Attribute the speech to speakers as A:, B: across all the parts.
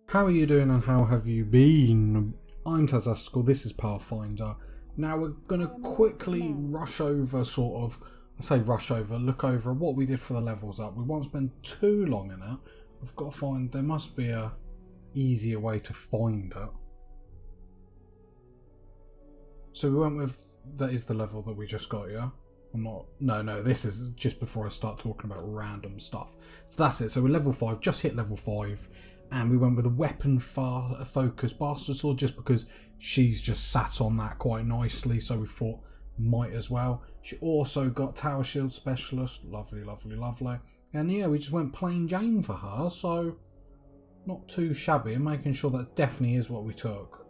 A: How are you doing and how have you been? I'm Tazastical, this is Pathfinder. Now we're going to quickly rush over look over what we did for the levels up. We won't spend too long in it. I've got to find, there must be a easier way to find it. So we went with, that is the level that we just got, yeah? No, this is just before I start talking about random stuff. So that's it, so we're level 5, just hit level 5. And we went with a weapon focus bastard sword just because she's just sat on that quite nicely, so we thought might as well. She also got tower shield specialist, lovely. And yeah, we just went plain Jane for her, so not too shabby, and making sure that definitely is what we took.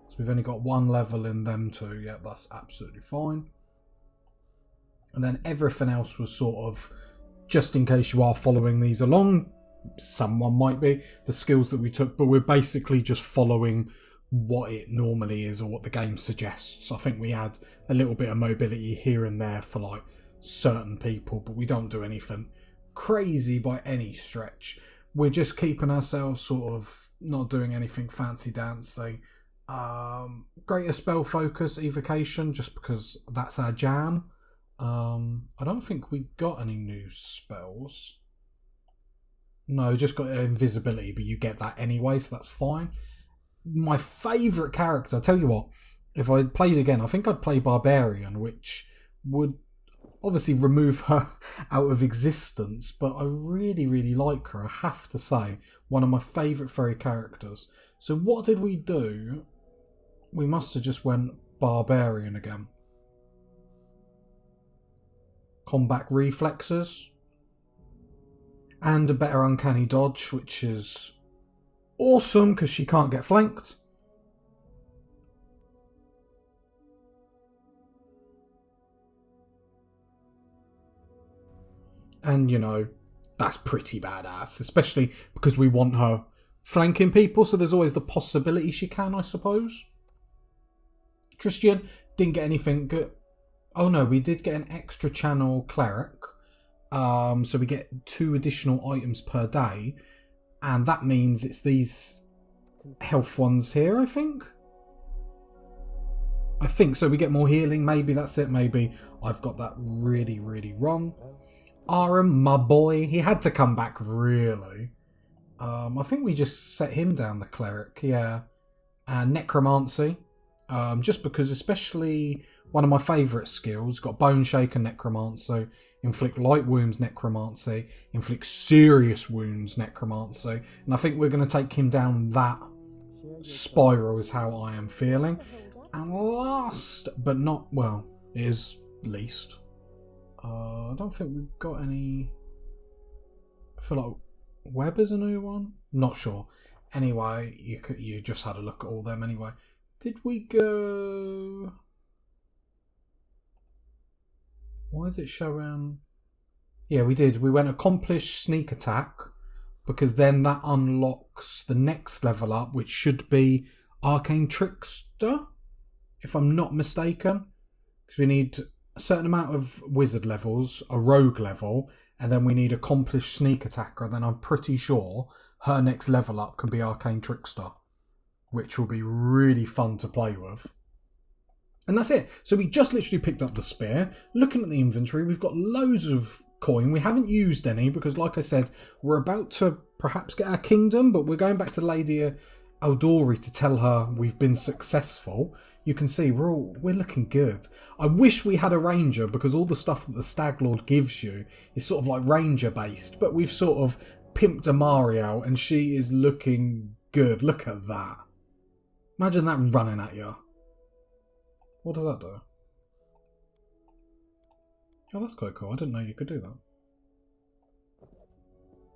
A: So we've only got one level in them two, yeah, that's absolutely fine. And then everything else was sort of, just in case you are following these along, someone might be, the skills that we took, but we're basically just following what it normally is or what the game suggests. I think we had a little bit of mobility here and there for like certain people, but we don't do anything crazy by any stretch. We're just keeping ourselves sort of not doing anything fancy dancy. Greater spell focus, evocation, just because that's our jam. I don't think we got any new spells. No, just got invisibility, but you get that anyway, so that's fine. My favourite character, I tell you what, if I played again, I think I'd play Barbarian, which would obviously remove her out of existence, but I really like her, I have to say. One of my favourite fairy characters. So what did we do? We must have just went Barbarian again. Combat reflexes. And a better uncanny dodge, which is awesome because she can't get flanked. And, you know, that's pretty badass, especially because we want her flanking people, so there's always the possibility she can, I suppose. Tristian didn't get anything good. Oh no, we did get an extra channel cleric. So we get 2 additional items per day, and that means it's these health ones here, I think so. We get more healing, maybe that's it, maybe I've got that really wrong. Aram, my boy, he had to come back, really. I think we just set him down, the cleric, yeah. And necromancy, just because, especially one of my favourite skills, got bone shake and necromancy. Inflict light wounds, necromancy. Inflict serious wounds, necromancy. And I think we're going to take him down that spiral is how I am feeling. And last, but not, well, is least. I don't think we've got any. I feel like Web is a new one. Not sure. Anyway, you just had a look at all them anyway. Did we go? Why is it showing? Yeah, we did. We went accomplish sneak attack because then that unlocks the next level up, which should be Arcane Trickster, if I'm not mistaken. Because we need a certain amount of wizard levels, a rogue level, and then we need accomplished sneak attacker. And then I'm pretty sure her next level up can be Arcane Trickster, which will be really fun to play with. And that's it. So we just literally picked up the spear. Looking at the inventory, we've got loads of coin. We haven't used any because, like I said, we're about to perhaps get our kingdom, but we're going back to Lady Eldori to tell her we've been successful. You can see we're looking good. I wish we had a ranger because all the stuff that the Stag Lord gives you is sort of like ranger based, but we've sort of pimped Amari out and she is looking good. Look at that. Imagine that running at you. What does that do? Oh, that's quite cool. I didn't know you could do that.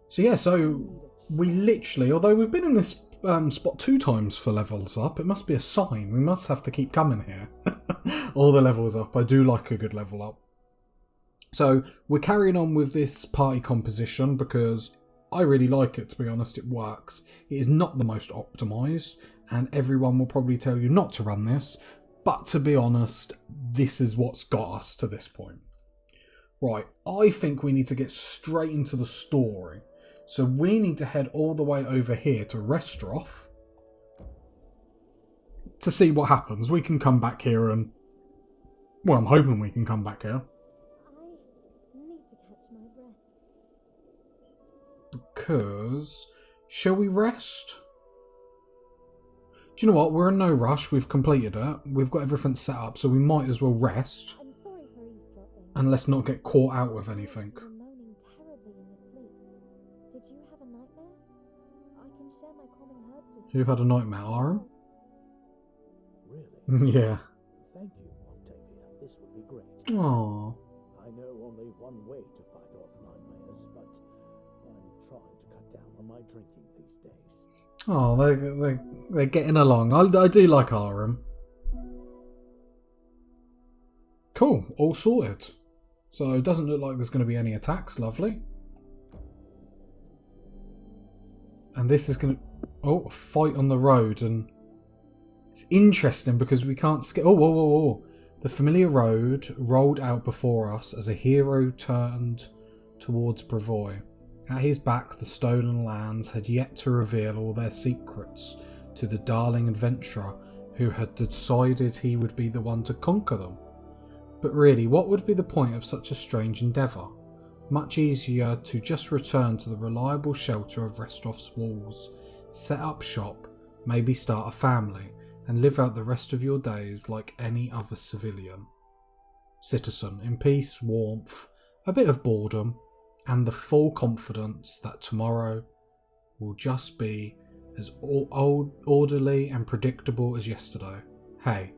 A: So yeah, so we literally, although we've been in this spot 2 times for levels up, it must be a sign. We must have to keep coming here. All the levels up. I do like a good level up. So we're carrying on with this party composition because I really like it, to be honest. It works. It is not the most optimised, and everyone will probably tell you not to run this. But to be honest, this is what's got us to this point. Right, I think we need to get straight into the story. So we need to head all the way over here to Restroff to see what happens. We can come back here and... Well, I'm hoping we can come back here.
B: I need to catch my breath.
A: Because... Shall we rest? Do you know what? We're in no rush. We've completed it. We've got everything set up, so we might as well rest.
B: I'm sorry for eavesdropping.
A: And let's not get caught out with anything.
B: You were moaning terribly in your sleep. Did you have a nightmare? I can share my calming herbs with you.
A: Who had a nightmare, Aaron?
C: Really?
A: Yeah.
C: Thank you, Octavia. This would be great.
A: Aww.
C: I know only one way to fight off nightmares, but I'm trying to cut down on my drinking these days.
A: Oh, they're getting along. I do like Aram. Cool, all sorted. So it doesn't look like there's going to be any attacks. Lovely. And this is going to... Oh, a fight on the road. And it's interesting because we can't skip... Oh, whoa, whoa, whoa. The familiar road rolled out before us as a hero turned towards Brevoy. At his back, the stolen lands had yet to reveal all their secrets to the darling adventurer who had decided he would be the one to conquer them. But really, what would be the point of such a strange endeavour? Much easier to just return to the reliable shelter of Restroff's walls, set up shop, maybe start a family, and live out the rest of your days like any other citizen, in peace, warmth, a bit of boredom, and the full confidence that tomorrow will just be as orderly and predictable as yesterday. Hey,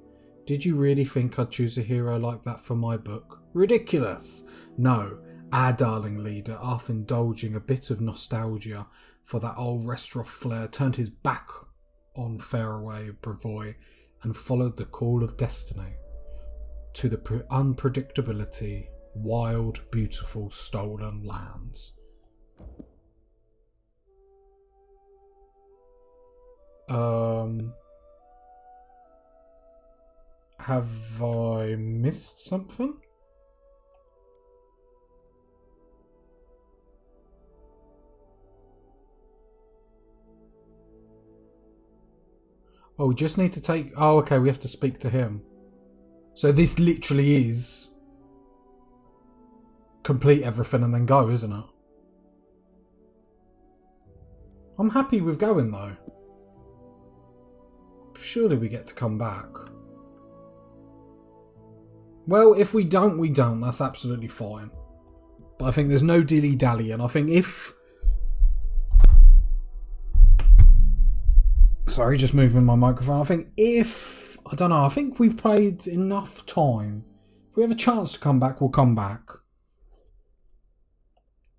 A: did you really think I'd choose a hero like that for my book? Ridiculous! No, our darling leader, after indulging a bit of nostalgia for that old Restroff flair, turned his back on faraway Brevoy and followed the call of destiny to the unpredictability, wild, beautiful, stolen lands. Have I missed something? Oh, we just need to take... Oh, okay, we have to speak to him. So this literally is... complete everything and then go, isn't it? I'm happy with going, though. Surely we get to come back. Well, if we don't, we don't. That's absolutely fine. But I think there's no dilly-dally, and I think if... Sorry, just moving my microphone. I think if... I don't know, I think we've played enough time. If we have a chance to come back, we'll come back.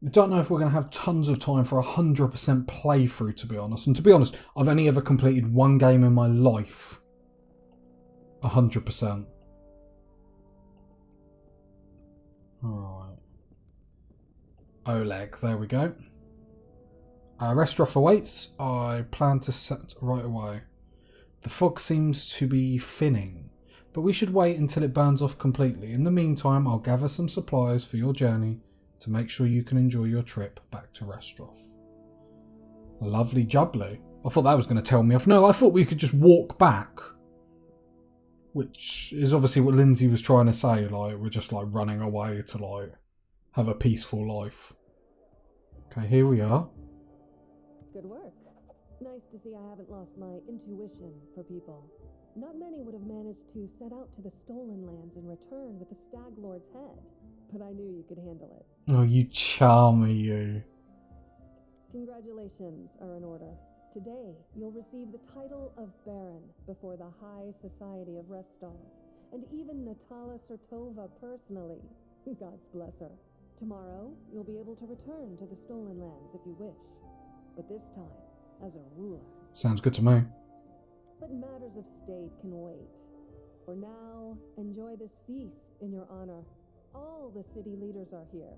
A: I don't know if we're going to have tons of time for 100% playthrough, to be honest. And to be honest, I've only ever completed one game in my life. 100%. Alright. Oleg, there we go. Restroff awaits. I plan to set right away. The fog seems to be thinning, but we should wait until it burns off completely. In the meantime, I'll gather some supplies for your journey to make sure you can enjoy your trip back to Restroff. Lovely jubbly. I thought that was going to tell me off. No, I thought we could just walk back. Which is obviously what Lindsay was trying to say, like, we're just, like, running away to, like, have a peaceful life. Okay, here we are.
D: Good work. Nice to see I haven't lost my intuition for people. Not many would have managed to set out to the stolen lands and return with the Stag Lord's head, but I knew you could handle it.
A: Oh, you charmer, you.
D: Congratulations are in order. Today, you'll receive the title of Baron before the High Society of Restov, and even Natala Sertova personally. God's bless her. Tomorrow, you'll be able to return to the stolen lands if you wish, but this time as a ruler.
A: Sounds good to me.
D: But matters of state can wait. For now, enjoy this feast in your honor. All the city leaders are here.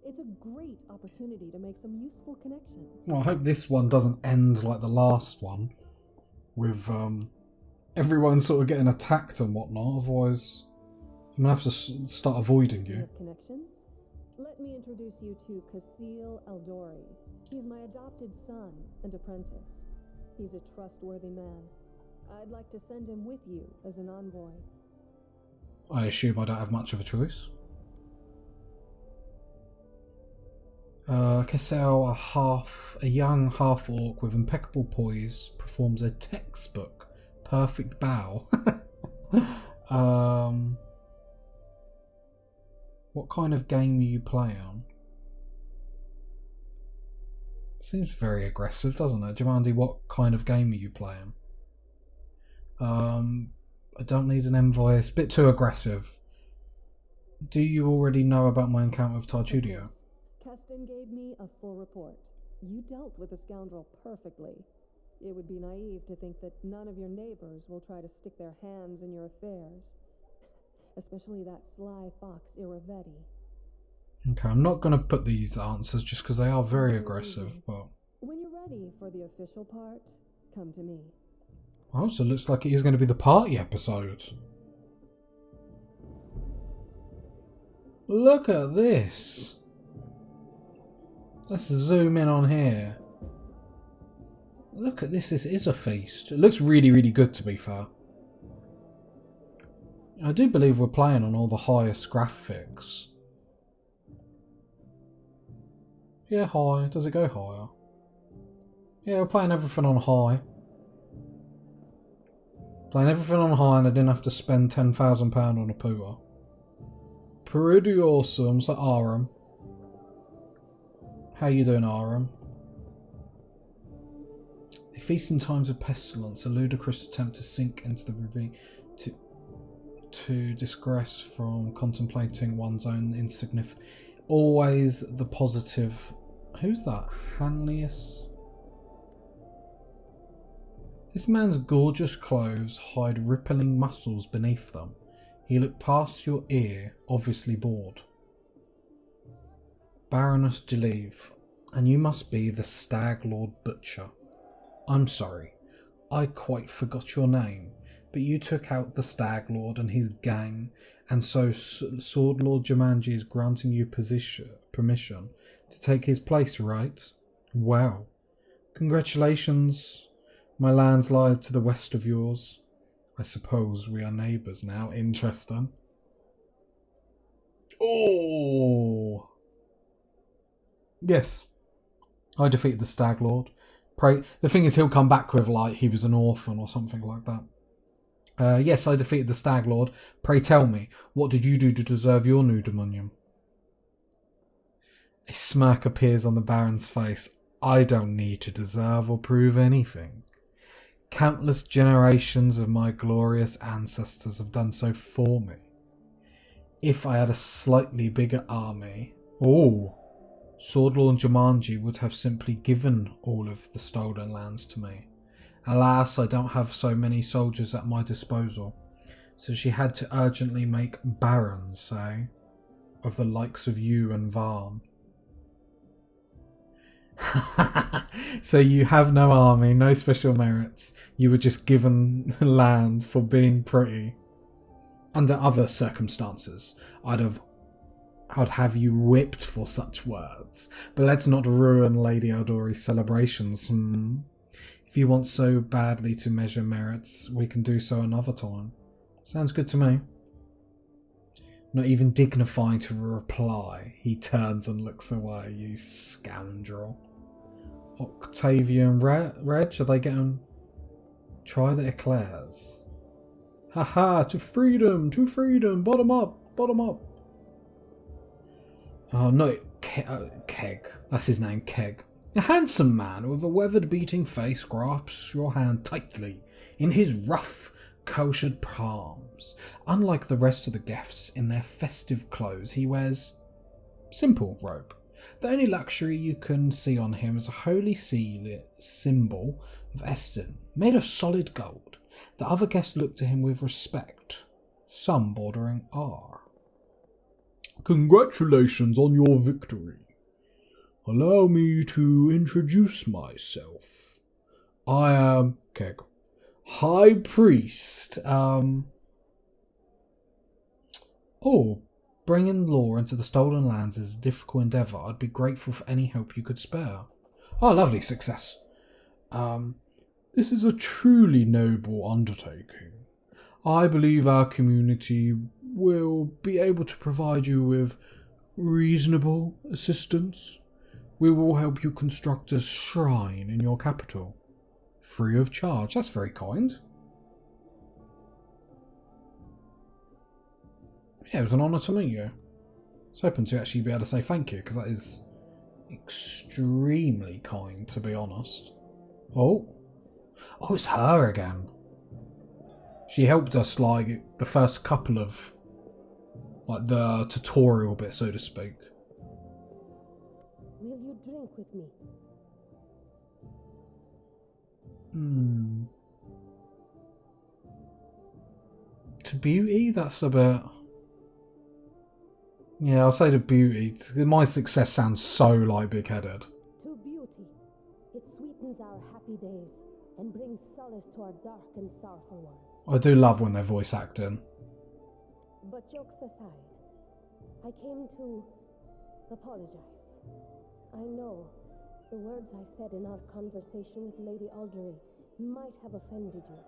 D: It's a great opportunity to make some useful connections.
A: Well, I hope this one doesn't end like the last one, with everyone sort of getting attacked and whatnot. Otherwise, I'm gonna have to start avoiding you.
D: Connections? Let me introduce you to Kasil Eldori. He's my adopted son and apprentice. He's a trustworthy man. I'd like to send him with you as an envoy.
A: I assume I don't have much of a choice. Kasil, a young half-orc with impeccable poise, performs a textbook perfect bow. What kind of game are you playing? Seems very aggressive, doesn't it? Jumanji, what kind of game are you playing? I don't need an envoy. It's a bit too aggressive. Do you already know about my encounter with Tartudio?
D: Keston gave me a full report. You dealt with the scoundrel perfectly. It would be naive to think that none of your neighbors will try to stick their hands in your affairs. Especially that sly fox Iravetti.
A: Okay, I'm not going to put these answers just because they are very aggressive, but...
D: When you're ready for the official part, come to me.
A: Oh, so it looks like it is going to be the party episode. Look at this. Let's zoom in on here. Look at this, this is a feast. It looks really, really good, to be fair. I do believe we're playing on all the highest graphics. Yeah, high. Does it go higher? Yeah, we're playing everything on high. Playing everything on high, and I didn't have to spend £10,000 on a pooter. Pretty awesome. So Aram. How you doing, Aram? A feast in times of pestilence, a ludicrous attempt to sink into the ravine, to digress from contemplating one's own insignificance. Always the positive. Who's that? Hanlius? This man's gorgeous clothes hide rippling muscles beneath them. He looked past your ear, obviously bored. Baroness Deleve, and you must be the Stag Lord Butcher. I'm sorry, I quite forgot your name, but you took out the Stag Lord and his gang, and so Sword Lord Jumanji is granting you permission to take his place, right? Wow. Congratulations. My lands lie to the west of yours. I suppose we are neighbours now. Interesting. Oh! Yes. I defeated the Stag Lord. Pray. The thing is, he'll come back with, like, he was an orphan or something like that. Yes, I defeated the Stag Lord. Pray tell me, what did you do to deserve your nudemonium? A smirk appears on the Baron's face. I don't need to deserve or prove anything. Countless generations of my glorious ancestors have done so for me. If I had a slightly bigger army... Oh! Swordlord Jumanji would have simply given all of the stolen lands to me. Alas, I don't have so many soldiers at my disposal, so she had to urgently make barons, eh? Of the likes of you and Varn. So you have no army, no special merits, you were just given land for being pretty. Under other circumstances, I'd have you whipped for such words, but let's not ruin Lady Eldori's celebrations. If you want so badly to measure merits, we can do so another time. Sounds good to me. Not even dignified to reply, he turns and looks away. You scoundrel. Octavia and Reg, are they getting... Try the eclairs. Haha, to freedom, bottom up, bottom up. Oh no, Keg. That's his name, Keg. A handsome man with a weather-beating face grasps your hand tightly in his rough, koshered palms. Unlike the rest of the guests in their festive clothes, he wears simple robe. The only luxury you can see on him is a holy symbol of Eston, made of solid gold. The other guests look to him with respect, some bordering awe. Congratulations on your victory. Allow me to introduce myself. I am Keg, High Priest. Oh, bringing law into the Stolen Lands is a difficult endeavour. I'd be grateful for any help you could spare. Oh, lovely success. This is a truly noble undertaking. I believe our community will be able to provide you with reasonable assistance. We will help you construct a shrine in your capital, free of charge. That's very kind. Yeah, it was an honour to meet you. I was hoping to actually be able to say thank you, because that is extremely kind, to be honest. Oh, it's her again. She helped us, like, the first couple of, like, the tutorial bit, so to speak.
B: Will you drink with me?
A: To beauty, that's a bit... Yeah, I'll say to beauty. My success sounds so, like, big-headed.
B: To beauty. It sweetens our happy days and brings solace to our dark and sorrowful ones.
A: I do love when they're voice acting.
B: But jokes aside, I came to apologize. I know the words I said in our conversation with Lady Aldery might have offended you,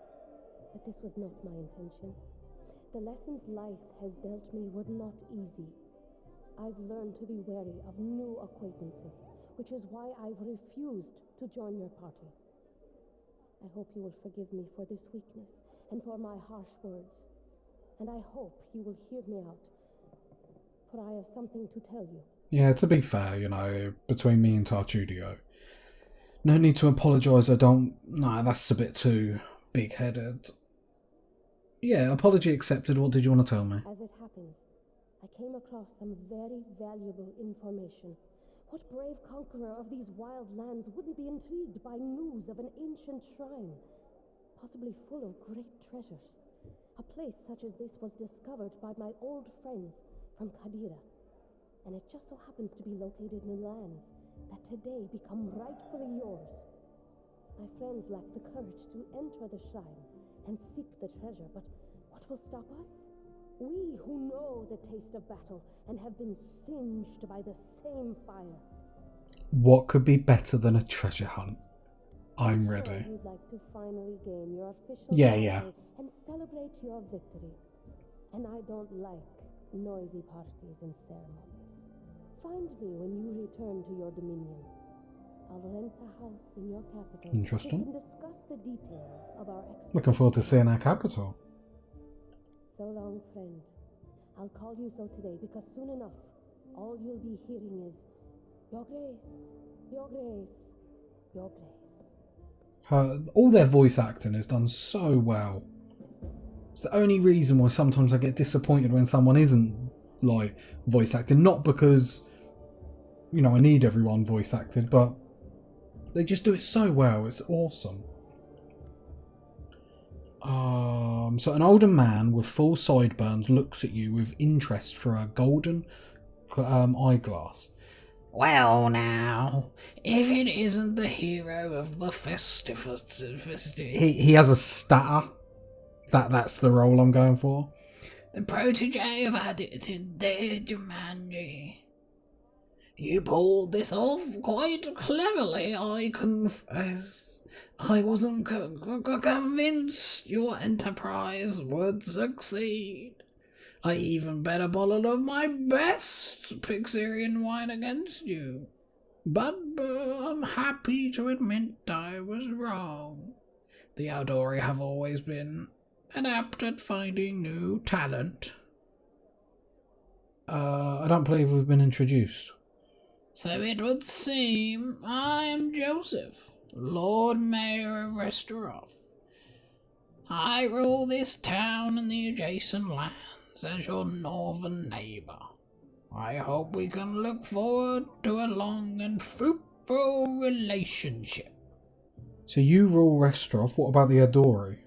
B: but this was not my intention. The lessons life has dealt me were not easy. I've learned to be wary of new acquaintances, which is why I've refused to join your party. I hope you will forgive me for this weakness and for my harsh words. And I hope you will hear me out, for I have something to tell you.
A: Yeah, to be fair, you know, between me and Tartudio, no need to apologise. No, that's a bit too big-headed. Yeah, apology accepted. What did you want to tell me?
B: As it happens, I came across some very valuable information. What brave conqueror of these wild lands wouldn't be intrigued by news of an ancient shrine, possibly full of great treasures? A place such as this was discovered by my old friends from Kadira, and it just so happens to be located in lands that today become rightfully yours. My friends lack the courage to enter the shrine and seek the treasure, but what will stop us? We who know the taste of battle and have been singed by the same fire.
A: What could be better than a treasure hunt? I'm ready.
B: You'd like to finally gain your official
A: Yeah.
B: and celebrate your victory. And I don't like noisy parties and ceremonies. Find me when you return to your dominion. I'll rent a house in your capital.
A: Interesting.
B: We can discuss the details of our expedition.
A: Looking forward to seeing our capital.
B: So long, friend. I'll call you so today because soon enough, all you'll be hearing is, Your Grace, Your Grace, Your Grace.
A: All their voice acting is done so well. It's the only reason why sometimes I get disappointed when someone isn't, like, voice acting. Not because, you know, I need everyone voice acted, but they just do it so well. It's awesome. So an older man with full sideburns looks at you with interest through a golden eyeglass. Well now, if it isn't the hero of the he has a stutter. That's the role I'm going for. The protege of Adit Jumanji. You pulled this off quite cleverly, I confess. I wasn't convinced your enterprise would succeed. I even bet a bottle of my best Pixarian wine against you. But I'm happy to admit I was wrong. The Aldori have always been adept at finding new talent. I don't believe we've been introduced. So it would seem I am Joseph, Lord Mayor of Restorov. I rule this town and the adjacent lands as your northern neighbour. I hope we can look forward to a long and fruitful relationship. So you rule Restorov, what about the Adori?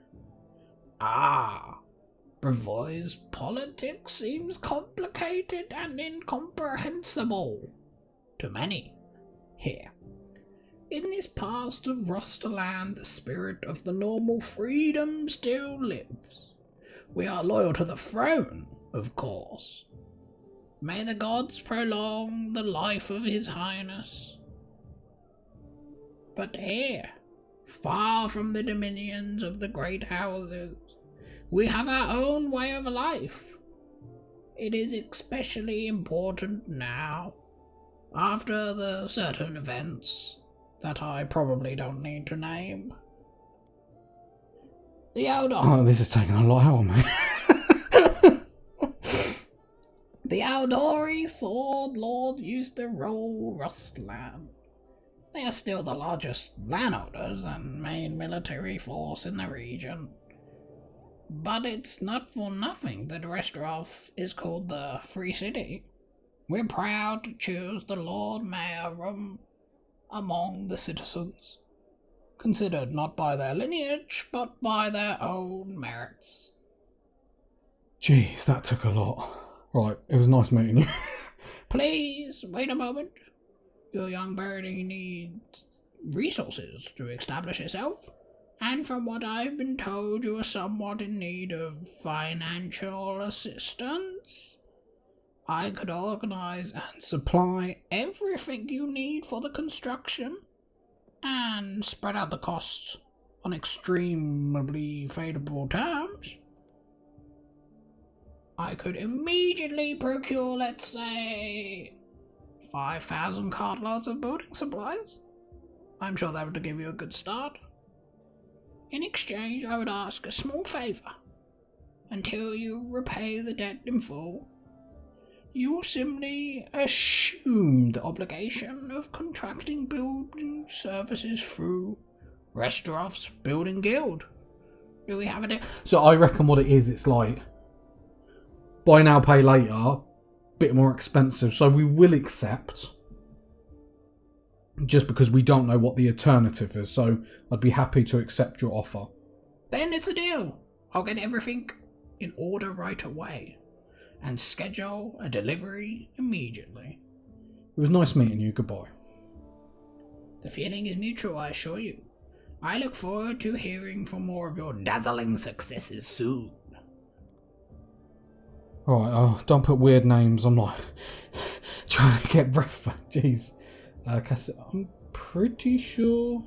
A: Brevoy's politics seems complicated and incomprehensible to many here. In this past of Rosterland, the spirit of the normal freedom still lives. We are loyal to the throne, of course.
E: May the gods prolong the life of his highness. But here, far from the dominions of the great houses, we have our own way of life. It is especially important now, after the certain events that I probably don't need to name. The
A: this is taking a lot out of me.
E: The Aldori Sword Lord used to rule Rustland. They are still the largest landowners and main military force in the region. But it's not for nothing that Restrov is called the Free City. We're proud to choose the Lord Mayor from among the citizens, considered not by their lineage, but by their own merits.
A: Jeez, that took a lot. Right, it was nice meeting you.
E: Please, wait a moment. Your young birdie needs resources to establish herself, and from what I've been told, you are somewhat in need of financial assistance. I could organize and supply everything you need for the construction, and spread out the costs on extremely favourable terms. I could immediately procure, let's say, 5,000 cartloads of building supplies. I'm sure that would give you a good start. In exchange, I would ask a small favour. Until you repay the debt in full, you will simply assume the obligation of contracting building services through Restrov's Building Guild. Do we have a deal?
A: So I reckon what it is, it's like buy now, pay later, bit more expensive. So we will accept, just because we don't know what the alternative is. So I'd be happy to accept your offer.
E: Then it's a deal. I'll get everything in order right away and schedule a delivery immediately.
A: It was nice meeting you. Goodbye.
E: The feeling is mutual, I assure you. I look forward to hearing from more of your dazzling successes soon.
A: Alright, don't put weird names. I'm not trying to get breath back. Jeez. I'm pretty sure.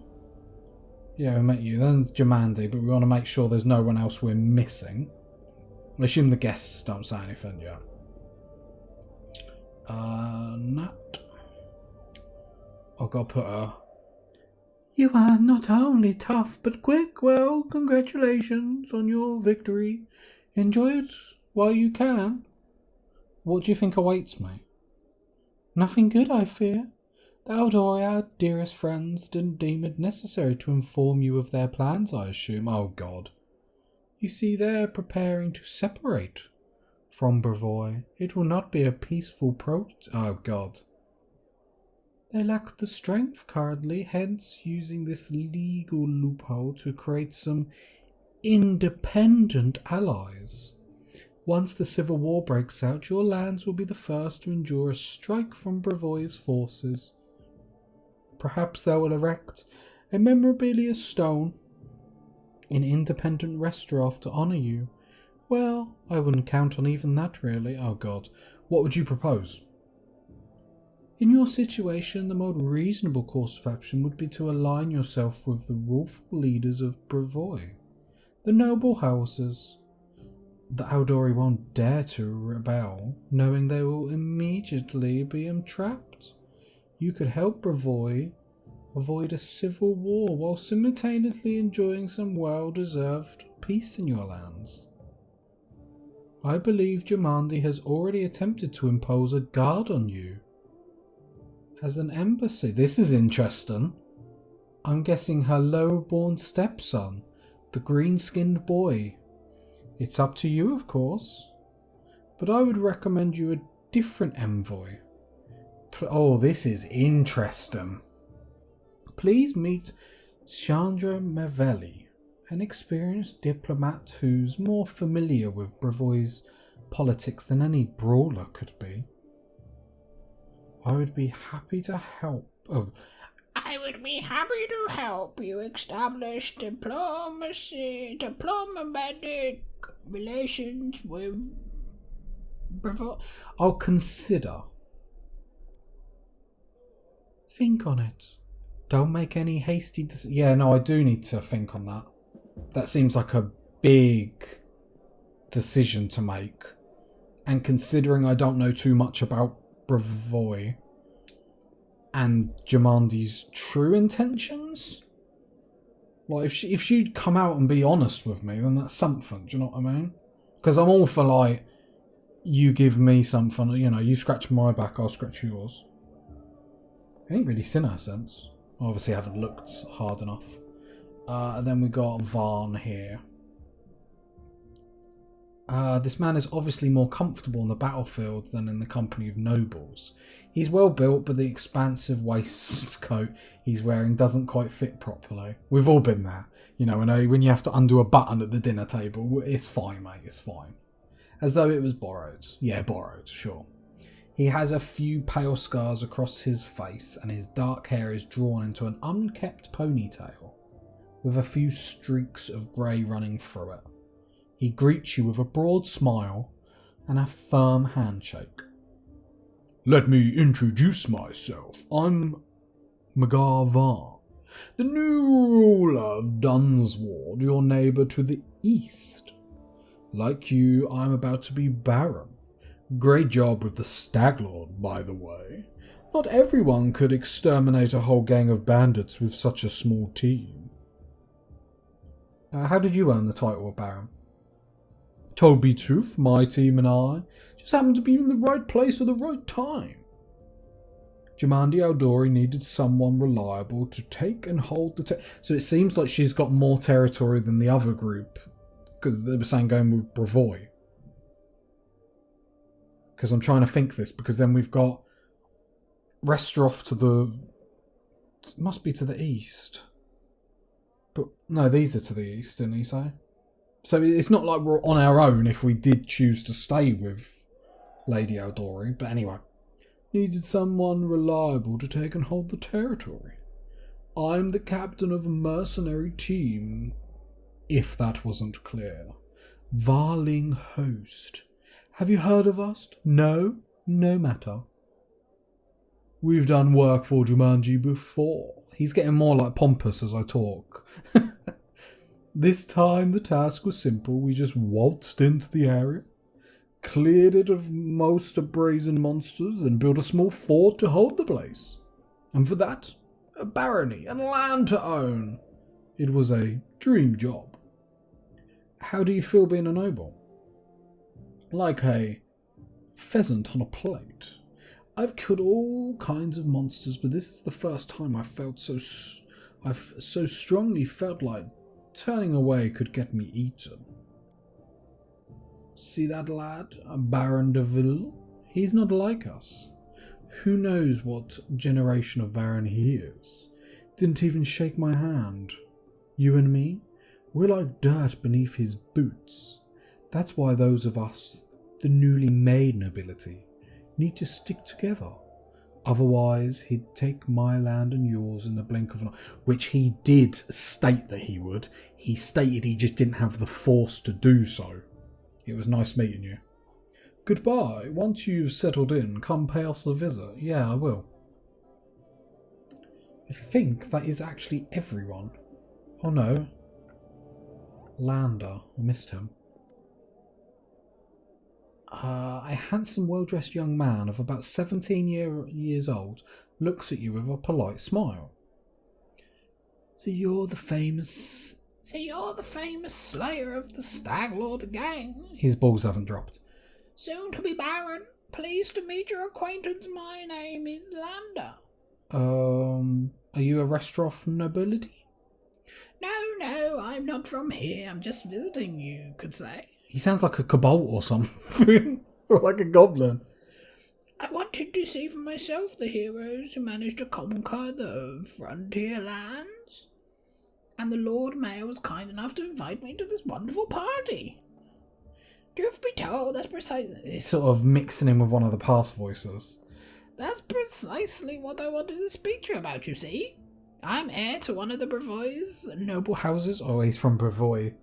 A: Yeah, we met you. Then Jamandi, but we want to make sure there's no one else we're missing. I assume the guests don't say anything yet. Nat. I've got to put a... You are not only tough, but quick. Well, congratulations on your victory. Enjoy it while you can. What do you think awaits me? Nothing good, I fear. The Aldori, our dearest friends, didn't deem it necessary to inform you of their plans, I assume. Oh, God. You see, they're preparing to separate from Brevoy. It will not be a peaceful Oh, God. They lack the strength currently, hence using this legal loophole to create some independent allies. Once the civil war breaks out, your lands will be the first to endure a strike from Brevoy's forces. Perhaps they will erect a memorabilia stone in independent Restrov to honour you. Well, I wouldn't count on even that, really. Oh, God. What would you propose? In your situation, the more reasonable course of action would be to align yourself with the lawful leaders of Brevoy, the noble houses. The Aldori won't dare to rebel, knowing they will immediately be entrapped. You could help Brevoy avoid a civil war while simultaneously enjoying some well-deserved peace in your lands. I believe Jamandi has already attempted to impose a guard on you as an embassy. This is interesting. I'm guessing her low-born stepson, the green-skinned boy. It's up to you, of course, but I would recommend you a different envoy. Oh, this is interesting. Please meet Chandra Mavelli, an experienced diplomat who's more familiar with Brevoy's politics than any brawler could be. I would be happy to help.
E: I would be happy to help you establish diplomatic relations with
A: I'll consider. Think on it. Don't make any hasty decisions. Yeah, no, I do need to think on that. That seems like a big decision to make. And considering I don't know too much about Brevoy and Jamandi's true intentions, like if she'd come out and be honest with me, then that's something. Do you know what I mean? Because I'm all for like, you give me something, you know, you scratch my back, I'll scratch yours. I ain't really seen her since. Obviously, I haven't looked hard enough. And then we got Varn here. This man is obviously more comfortable on the battlefield than in the company of nobles. He's well built, but the expansive waistcoat he's wearing doesn't quite fit properly. We've all been there. You know, when you have to undo a button at the dinner table, it's fine, mate, it's fine. As though it was borrowed. Yeah, borrowed, sure. He has a few pale scars across his face, and his dark hair is drawn into an unkempt ponytail, with a few streaks of grey running through it. He greets you with a broad smile and a firm handshake. Let me introduce myself. I'm Magar Varn, the new ruler of Dunsward, your neighbour to the east. Like you, I'm about to be Baron. Great job with the Staglord, by the way. Not everyone could exterminate a whole gang of bandits with such a small team. How did you earn the title of Baron? Told be truth, my team and I just happened to be in the right place at the right time. Jamandi Aldori needed someone reliable to take and hold the so it seems like she's got more territory than the other group, because they were saying going with Brevoy. Because I'm trying to think this, because then we've got Restroff to the... It must be to the east. But no, these are to the east, didn't he say? So it's not like we're on our own if we did choose to stay with Lady Aldori. But anyway. Needed someone reliable to take and hold the territory. I'm the captain of a mercenary team, if that wasn't clear. Varling Host. Have you heard of us? No? No matter. We've done work for Jumanji before. He's getting more like pompous as I talk. This time the task was simple. We just waltzed into the area, cleared it of most of brazen monsters, and built a small fort to hold the place. And for that, a barony and land to own. It was a dream job. How do you feel being a noble? Like a pheasant on a plate. I've killed all kinds of monsters, but this is the first time I've so strongly felt like turning away could get me eaten. See that lad, Baron de Ville? He's not like us. Who knows what generation of Baron he is? Didn't even shake my hand. You and me? We're like dirt beneath his boots. That's why those of us, the newly made nobility, need to stick together. Otherwise, he'd take my land and yours in the blink of an eye, which he did state that he would. He stated he just didn't have the force to do so. It was nice meeting you. Goodbye. Once you've settled in, come pay us a visit. Yeah, I will. I think that is actually everyone. Oh no. Lander. I missed him. A handsome, well-dressed young man of about 17 years old looks at you with a polite smile. So you're the famous slayer of the Staglord gang? His balls haven't dropped. Soon to be Baron. Pleased to meet your acquaintance. My name is Lander. Are you a Restroff nobility? No, I'm not from here. I'm just visiting, you could say. He sounds like a kobold or something. Or like a goblin. I wanted to see for myself the heroes who managed to conquer the frontier lands. And the Lord Mayor was kind enough to invite me to this wonderful party. Truth be told, that's precisely... It's sort of mixing in with one of the past voices. That's precisely what I wanted to speak to you about, you see. I'm heir to one of the Brevoy's noble houses. Oh, he's from Brevoy.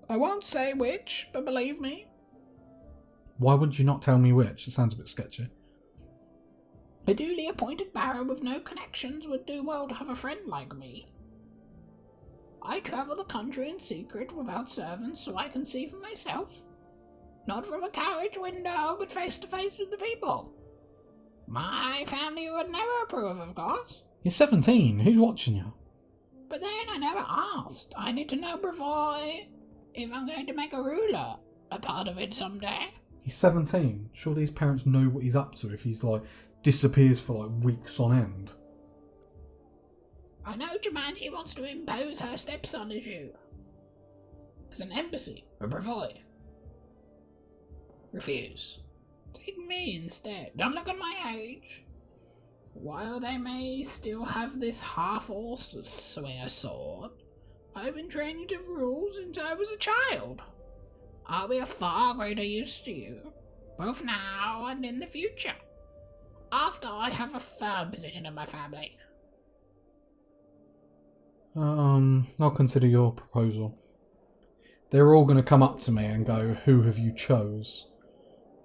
A: I won't say which, but believe me. Why would you not tell me which? It sounds a bit sketchy.
E: A newly appointed baron with no connections would do well to have a friend like me. I travel the country in secret without servants so I can see for myself. Not from a carriage window, but face to face with the people. My family would never approve, of course.
A: You're 17. Who's watching you?
E: But then I never asked. I need to know before if I'm going to make a ruler a part of it someday.
A: He's 17. Surely his parents know what he's up to if he's like disappears for like weeks on end.
E: I know Jumanji wants to impose her stepson as you. As an embassy, a brevoy. Refuse. Take me instead. Don't look at my age. While they may still have this half-horse to swing a sword, I've been training to rule since I was a child. I'll be of far greater use to you, both now and in the future, after I have a firm position in my family.
A: I'll consider your proposal. They're all going to come up to me and go, who have you chose?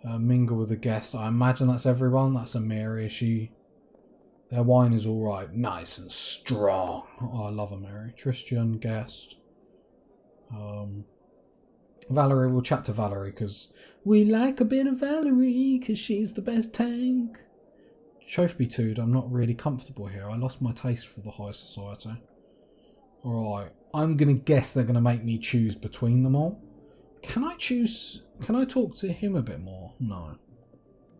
A: Mingle with the guests. I imagine that's everyone. That's Amiri. Their wine is alright. Nice and strong. Oh, I love Amiri. Tristian, guest. Valerie, we'll chat to Valerie because we like a bit of Valerie because she's the best tank. Truth be told, I'm not really comfortable here. I lost my taste for the high society. Alright, I'm going to guess they're going to make me choose between them all. Can I talk to him a bit more? No.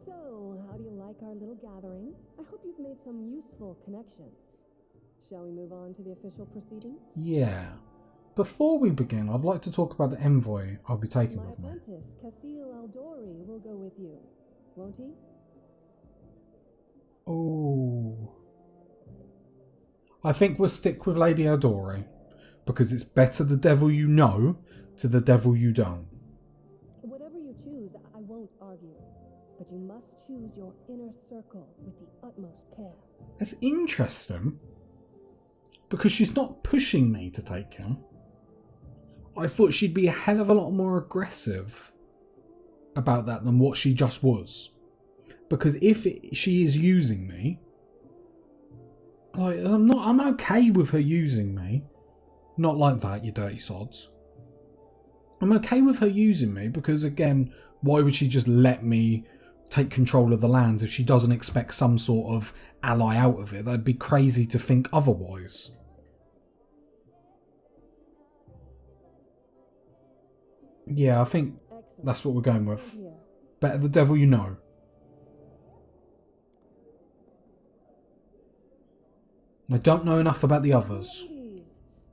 D: So, how do you like our little gathering? I hope you've made some useful connections. Shall we move on to the official proceedings?
A: Yeah. Before we begin, I'd like to talk about the envoy I'll be taking with me.
D: My apprentice, Casil Aldori, will go with you, won't he?
A: Oh. I think we'll stick with Lady Aldori, because it's better the devil you know to the devil you don't.
D: Whatever you choose, I won't argue. But you must choose your inner circle with the utmost care.
A: That's interesting, because she's not pushing me to take him. I thought she'd be a hell of a lot more aggressive about that than what she just was. Because if she is using me, like, I'm okay with her using me. Not like that, you dirty sods. I'm okay with her using me because, again, why would she just let me take control of the lands if she doesn't expect some sort of ally out of it? That'd be crazy to think otherwise. Yeah, I think that's what we're going with. Better the devil you know. And I don't know enough about the others.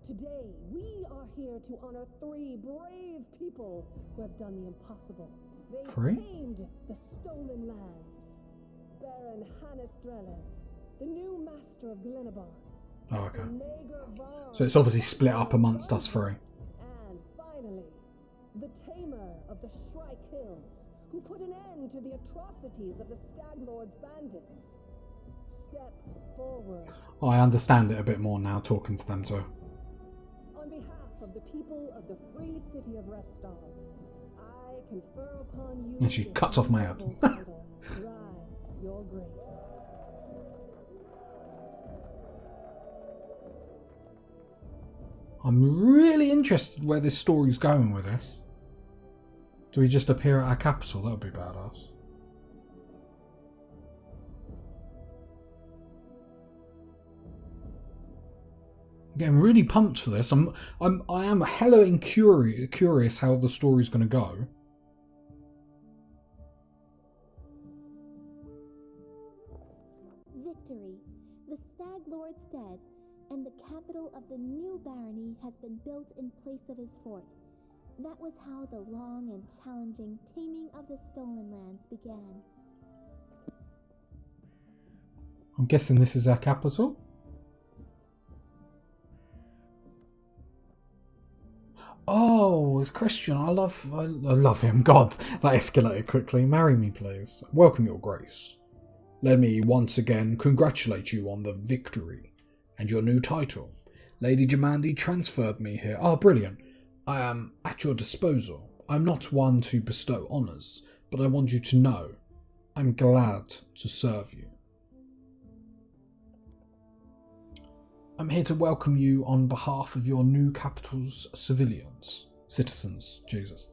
D: Today, we are here to honor 3 brave people who have done the impossible. They
A: 3?
D: claimed the stolen lands. Baron Hannes Drelev, the new master of Glenabon.
A: Oh, okay. So it's obviously split up amongst us 3.
D: And finally, the tamer of the Shrike Hills, who put an end to the atrocities of the Stag Lord's bandits. Step forward.
A: Oh, I understand it a bit more now talking to them too.
D: On behalf of the people of the free city of Restov, I confer upon you.
A: And she cuts off my head.
D: Rise, your grace.
A: I'm really interested where this story's going with this. Do we just appear at our capital? That would be badass. I'm getting really pumped for this. I am hella curious how the story's going to go.
F: Victory. The Stag Lord's dead, and the capital of the new barony has been built in place of his fort. That was how the long and challenging taming of the stolen lands began.
A: I'm guessing this is our capital? Oh, it's Christian. I love him. God, that escalated quickly. Marry me, please. Welcome, your grace. Let me once again congratulate you on the victory and your new title. Lady Jamandi transferred me here. Oh, brilliant. I am at your disposal. I'm not one to bestow honours, but I want you to know I'm glad to serve you. I'm here to welcome you on behalf of your new capital's citizens, Jesus.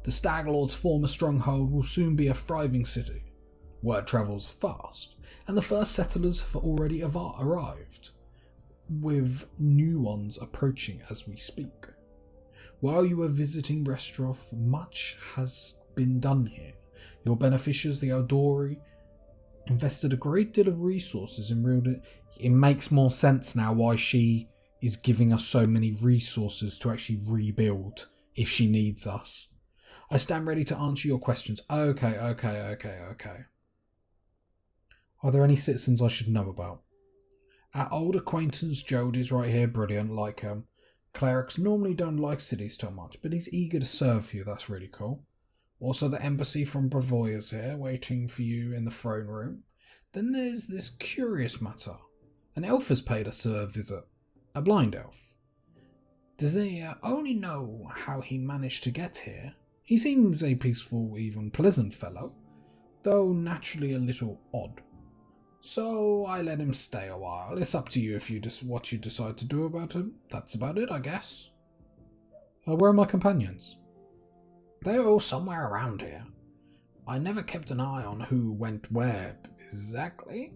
A: The Stag Lord's former stronghold will soon be a thriving city. Word travels fast, and the first settlers have already arrived, with new ones approaching as we speak. While you are visiting Restrov, much has been done here. Your beneficiaries, the Eldori, invested a great deal of resources in real. It makes more sense now why she is giving us so many resources to actually rebuild if she needs us. I stand ready to answer your questions. Okay. Are there any citizens I should know about? Our old acquaintance Jody's right here, brilliant, like him. Clerics normally don't like cities too much, but he's eager to serve you, that's really cool. Also the embassy from Bravoy is here, waiting for you in the throne room. Then there's this curious matter. An elf has paid us a visit. A blind elf. Does he only know how he managed to get here? He seems a peaceful, even pleasant fellow, though naturally a little odd. So I let him stay a while. It's up to you if what you decide to do about him. That's about it, I guess. Where are my companions? They're all somewhere around here. I never kept an eye on who went where exactly.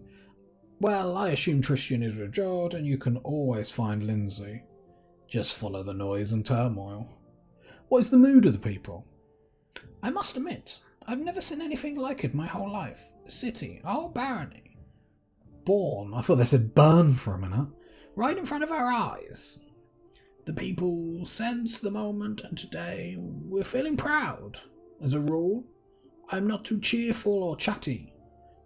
A: Well, I assume Tristan is with Jord, and you can always find Lindsay. Just follow the noise and turmoil. What is the mood of the people? I must admit, I've never seen anything like it my whole life. A city, a whole barony. Born, I thought they said burn for a minute, right in front of our eyes. The people sense the moment, and today we're feeling proud. As a rule, I'm not too cheerful or chatty.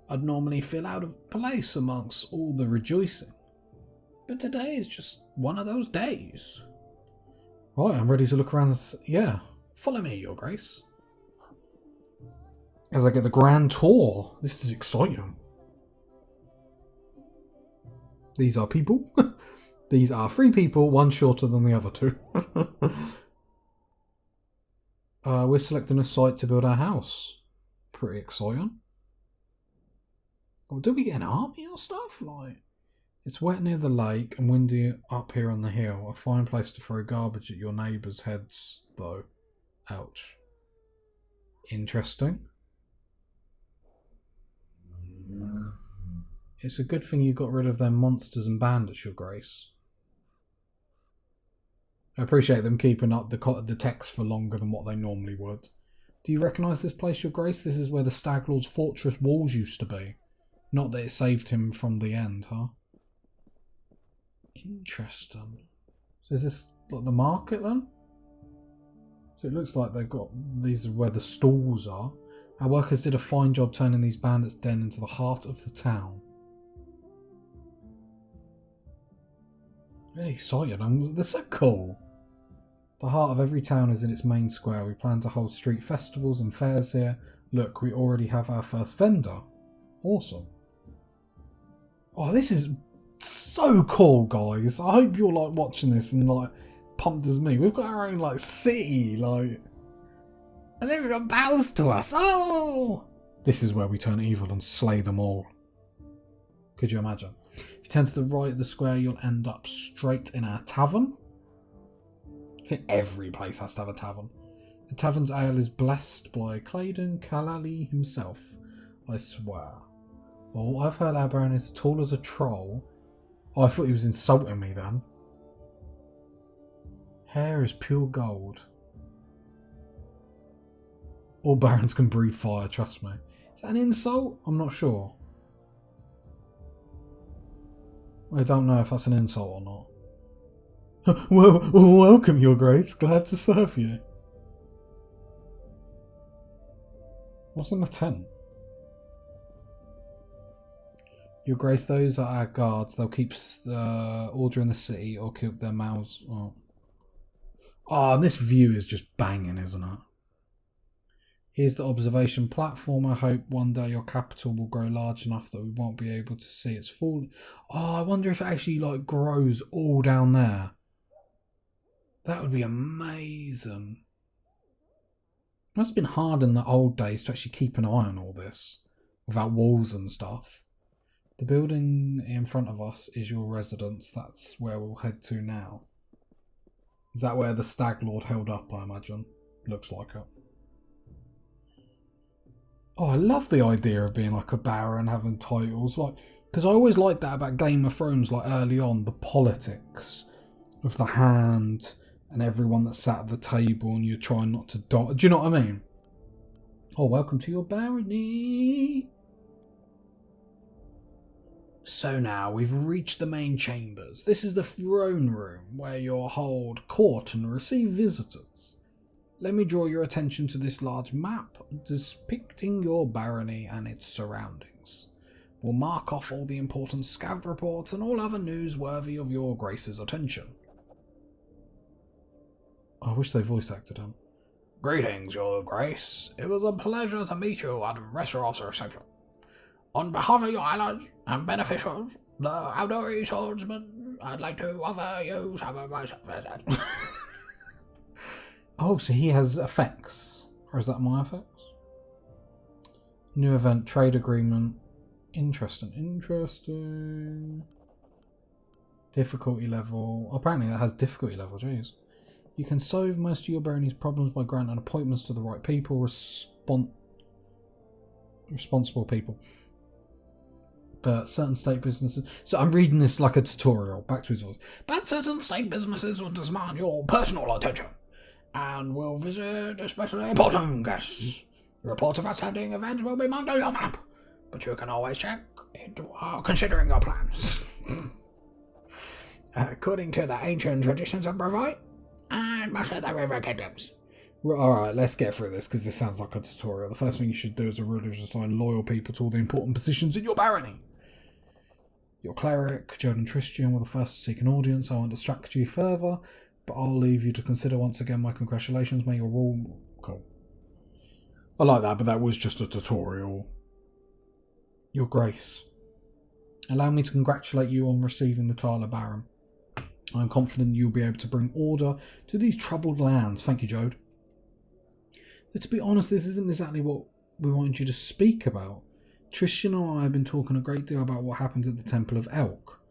A: I'd normally feel out of place amongst all the rejoicing. But today is just one of those days. Right, I'm ready to look around this. Yeah, follow me, Your Grace. As I get the grand tour. This is exciting. These are people. These are 3 people, one shorter than the other 2. We're selecting a site to build our house. Pretty exciting. Or did we get an army or stuff? Like, it's wet near the lake and windy up here on the hill. A fine place to throw garbage at your neighbours' heads, though. Ouch. Interesting. It's a good thing you got rid of them monsters and bandits, Your Grace. I appreciate them keeping up the text for longer than what they normally would. Do you recognise this place, Your Grace? This is where the Stag Lord's fortress walls used to be. Not that it saved him from the end, huh? Interesting. So is this like the market then? So it looks like they've got... These are where the stalls are. Our workers did a fine job turning these bandits' den into the heart of the town. Really excited. They're so cool. The heart of every town is in its main square. We plan to hold street festivals and fairs here. Look, we already have our first vendor. Awesome. Oh, this is so cool, guys. I hope you're like watching this and like pumped as me. We've got our own like city, like, and then we've got bows to us. Oh, this is where we turn evil and slay them all. Could you imagine? If you turn to the right of the square, you'll end up straight in our tavern. I think every place has to have a tavern. The tavern's ale is blessed by Claydon Kalali himself, I swear. Oh, I've heard our Baron is tall as a troll. Oh, I thought he was insulting me then. Hair is pure gold. All Barons can breathe fire, trust me. Is that an insult? I'm not sure. I don't know if that's an insult or not. Well, welcome, Your Grace. Glad to serve you. What's in the tent? Your Grace, those are our guards. They'll keep order in the city or keep their mouths. Oh, and this view is just banging, isn't it? Here's the observation platform. I hope one day your capital will grow large enough that we won't be able to see its fall. Oh, I wonder if it actually like grows all down there. That would be amazing. must have been hard in the old days to actually keep an eye on all this without walls and stuff. The building in front of us is your residence. That's where we'll head to now. Is that where the Stag Lord held up, I imagine? Looks like it. Oh, I love the idea of being like a baron, having titles. Like, because I always liked that about Game of Thrones, like early on, the politics of the hand and everyone that sat at the table and you're trying not to die. Do you know what I mean? Oh, welcome to your barony. So now we've reached the main chambers. This is the throne room where you'll hold court and receive visitors. Let me draw your attention to this large map depicting your barony and its surroundings. We'll mark off all the important scout reports and all other news worthy of your grace's attention. I wish they voice acted him. Greetings, your grace. It was a pleasure to meet you at Restorof's reception. On behalf of your allies and beneficiaries, the Outdoor Swordsman, I'd like to offer you some of my services. Oh, so he has effects. Or is that my effects? New event, trade agreement. Interesting. Difficulty level. Apparently that has difficulty level, jeez. You can solve most of your barony's problems by granting appointments to the right people, responsible people. But certain state businesses... So I'm reading this like a tutorial, back to his voice. But certain state businesses will demand your personal attention and will visit especially important guests. Reports of outstanding events will be marked on your map, but you can always check it while considering your plans. According to the ancient traditions of Bravite and most of the river kingdoms. Alright, let's get through this because this sounds like a tutorial. The first thing you should do as a ruler is assign loyal people to all the important positions in your barony. Your cleric, Jordan Tristian, were the first to seek an audience. I won't distract you further, but I'll leave you to consider once again my congratulations. May your rule... Cool. I like that, but that was just a tutorial. Your Grace, allow me to congratulate you on receiving the title of Baron. I am confident you'll be able to bring order to these troubled lands. Thank you, Jode. But to be honest, this isn't exactly what we wanted you to speak about. Tristian and I have been talking a great deal about what happened at the Temple of Elk.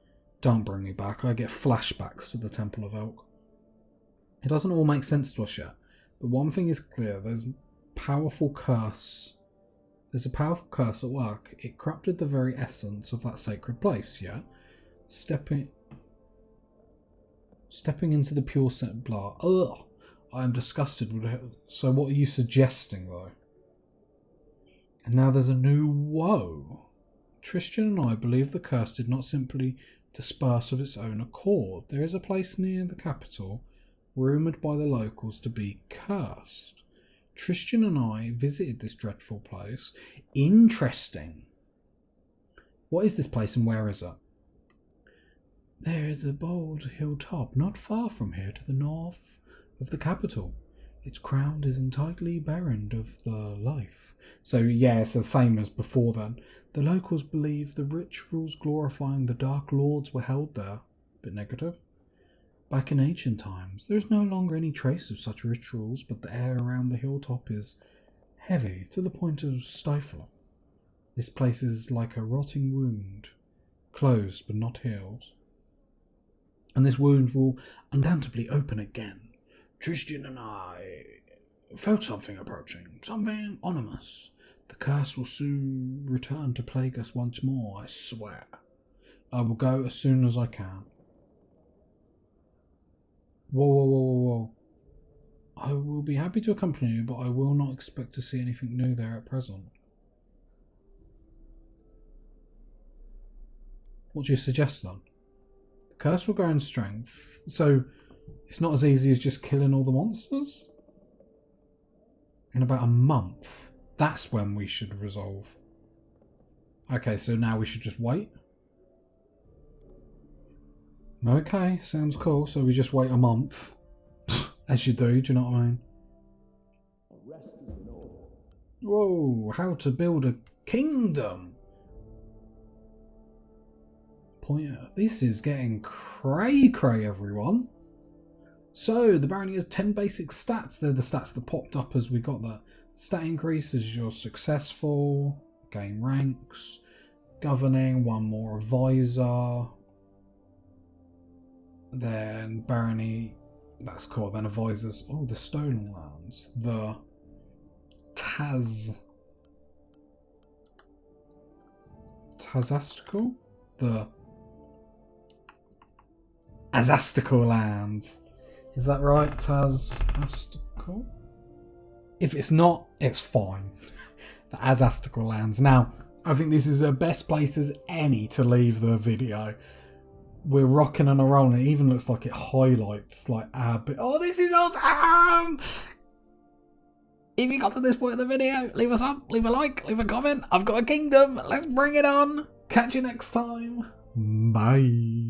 A: Don't bring me back, I get flashbacks to the Temple of Elk. It doesn't all make sense to us yet, but one thing is clear, there's a powerful curse at work. It corrupted the very essence of that sacred place, yeah? Stepping into the pure scent blood. Ugh! I am disgusted with it. So what are you suggesting, though? And now there's a new woe. Tristian and I believe the curse did not simply disperse of its own accord. There is a place near the capital, rumoured by the locals to be cursed. Tristian and I visited this dreadful place. Interesting. What is this place and where is it? There is a bold hilltop not far from here to the north of the capital. Its crown is entirely barren of the life. So yeah, it's the same as before then. The locals believe the rituals glorifying the Dark Lords were held there. Bit negative. Back in ancient times, there is no longer any trace of such rituals, but the air around the hilltop is heavy to the point of stifling. This place is like a rotting wound, closed but not healed. And this wound will undoubtedly open again. Tristian and I felt something approaching, something ominous. The curse will soon return to plague us once more, I swear. I will go as soon as I can. Whoa. I will be happy to accompany you, but I will not expect to see anything new there at present. What do you suggest then? The curse will grow in strength, so it's not as easy as just killing all the monsters? In about a month. That's when we should resolve. Okay, so now we should just wait? Okay, sounds cool. So we just wait a month. As you do you know what I mean? Whoa, how to build a kingdom. This is getting cray everyone. So the barony has 10 basic stats. They're the stats that popped up as we got that stat increase as you're successful, gain ranks, governing, one more advisor. Then barony, that's cool. Then advisors, oh, the stolen lands, the Tazastical, the Tazastical lands. Is that right? Tazastical? If it's not, it's fine. The Tazastical lands. Now, I think this is the best place as any to leave the video. We're rocking and rolling. It even looks like it highlights like our bit. Oh, this is awesome! If you got to this point of the video, leave us up, leave a like, leave a comment. I've got a kingdom. Let's bring it on. Catch you next time. Bye.